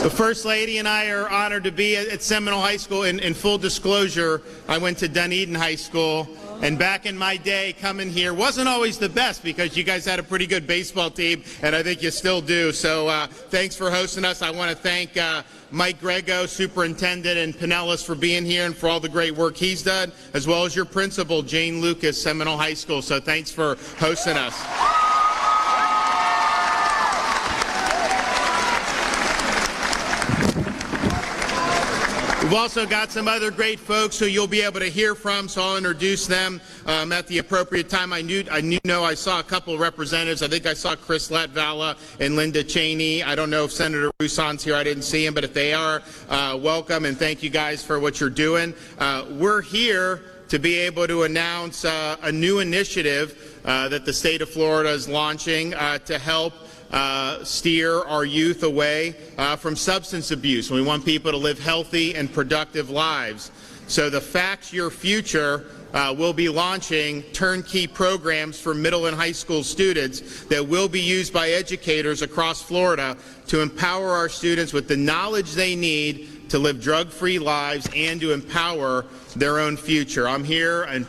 The First Lady and I are honored to be at Seminole High School. In full disclosure, I went to Dunedin High School, and back in my day, coming here wasn't always the best because you guys had a pretty good baseball team, and I think you still do. So thanks for hosting us. I want to thank Mike Grego, Superintendent, and Pinellas for being here and for all the great work he's done, as well as your principal, Jane Lucas, Seminole High School. So thanks for hosting us. We've also got some other great folks who you'll be able to hear from, so I'll introduce them at the appropriate time. I saw a couple of representatives. I think I saw Chris Latvala and Linda Cheney. I don't know if Senator Rousson's here. I didn't see him, but if they are, welcome, and thank you guys for what you're doing. We're here to be able to announce a new initiative that the state of Florida is launching to help steer our youth away from substance abuse. We want people to live healthy and productive lives. So the Facts Your Future will be launching turnkey programs for middle and high school students that will be used by educators across Florida to empower our students with the knowledge they need to live drug-free lives and to empower their own future. I'm here and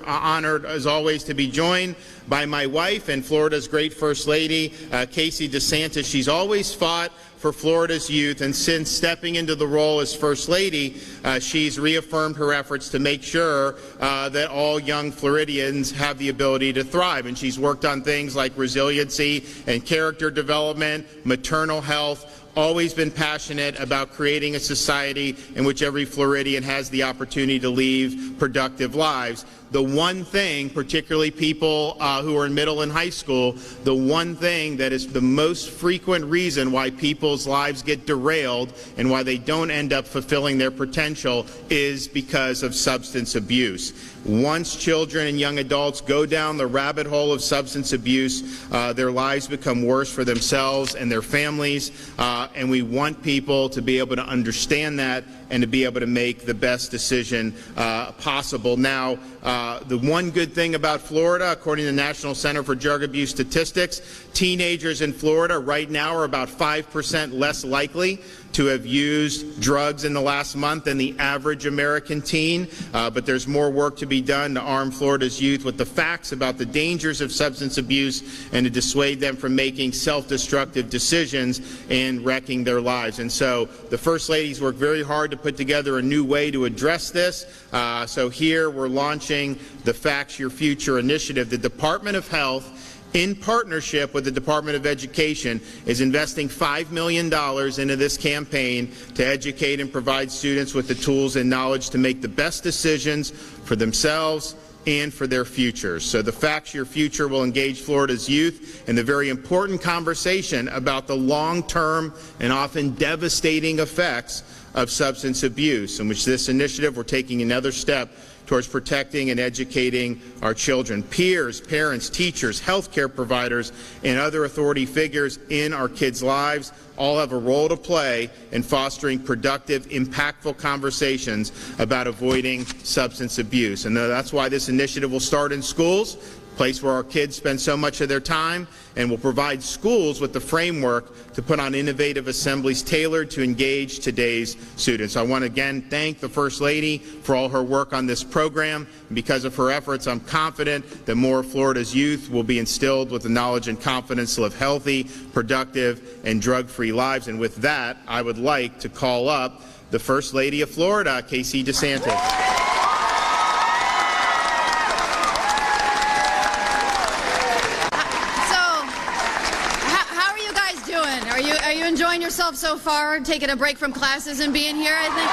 honored as always to be joined by my wife and Florida's great First Lady, Casey DeSantis. She's always fought for Florida's youth, and since stepping into the role as First Lady, she's reaffirmed her efforts to make sure that all young Floridians have the ability to thrive. And she's worked on things like resiliency and character development, maternal health, always been passionate about creating a society in which every Floridian has the opportunity to lead productive lives. The one thing, particularly people who are in middle and high school, the one thing that is the most frequent reason why people's lives get derailed and why they don't end up fulfilling their potential is because of substance abuse. Once children and young adults go down the rabbit hole of substance abuse, their lives become worse for themselves and their families, and we want people to be able to understand that and to be able to make the best decision possible. Now, the one good thing about Florida, according to the National Center for Drug Abuse Statistics, teenagers in Florida right now are about 5% less likely to have used drugs in the last month than the average American teen, but there's more work to be done to arm Florida's youth with the facts about the dangers of substance abuse and to dissuade them from making self-destructive decisions and wrecking their lives. And so the First Ladies worked very hard to put together a new way to address this. So here we're launching the Facts Your Future initiative. The Department of Health, in partnership with the Department of Education, is investing $5 million into this campaign to educate and provide students with the tools and knowledge to make the best decisions for themselves and for their futures. So the Facts Your Future will engage Florida's youth in the very important conversation about the long-term and often devastating effects of substance abuse, in which this initiative we're taking another step towards protecting and educating our children. Peers, parents, teachers, healthcare providers, and other authority figures in our kids' lives all have a role to play in fostering productive, impactful conversations about avoiding substance abuse. And that's why this initiative will start in schools, a place where our kids spend so much of their time, and will provide schools with the framework to put on innovative assemblies tailored to engage today's students. I want to again thank the First Lady for all her work on this program. And because of her efforts, I'm confident that more of Florida's youth will be instilled with the knowledge and confidence to live healthy, productive, and drug-free lives. And with that, I would like to call up the First Lady of Florida, Casey DeSantis. Are you enjoying yourself so far, taking a break from classes and being here, I think?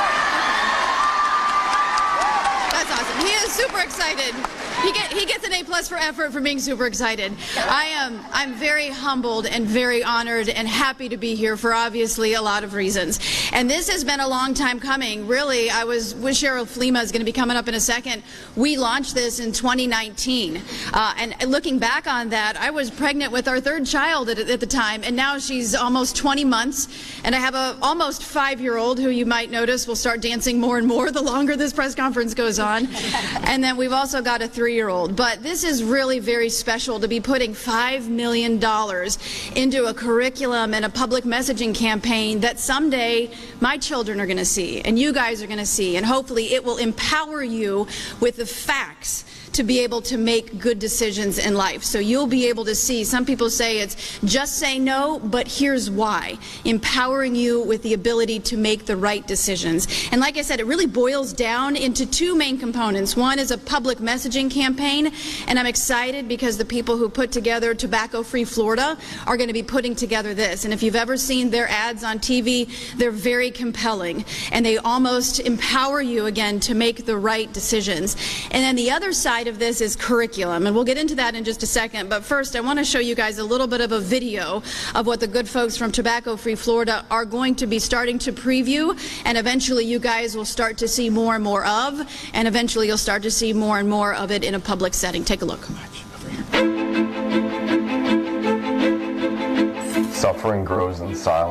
Okay. That's awesome. He is super excited. He gets an A+ for effort for being super excited. I'm very humbled and very honored and happy to be here for obviously a lot of reasons. And this has been a long time coming. Really, I was with Cheryl Flema is going to be coming up in a second. We launched this in 2019. And looking back on that, I was pregnant with our third child at the time, and now she's almost 20 months. And I have a almost 5-year-old who you might notice will start dancing more and more the longer this press conference goes on. And then we've also got a 3 3-year-old, but this is really very special to be putting $5 million into a curriculum and a public messaging campaign that someday my children are going to see and you guys are going to see, and hopefully it will empower you with the facts to be able to make good decisions in life. So you'll be able to see, some people say it's just say no, but here's why. Empowering you with the ability to make the right decisions. And like I said, it really boils down into two main components. One is a public messaging campaign, and I'm excited because the people who put together Tobacco Free Florida are going to be putting together this. And if you've ever seen their ads on TV, they're very compelling, and they almost empower you again to make the right decisions. And then the other side of this is curriculum, and we'll get into that in just a second. But first, I want to show you guys a little bit of a video of what the good folks from Tobacco Free Florida are going to be starting to preview, and eventually you guys will start to see more and more of, and eventually you'll start to see more and more of it in a public setting. Take a look. Suffering grows in silence.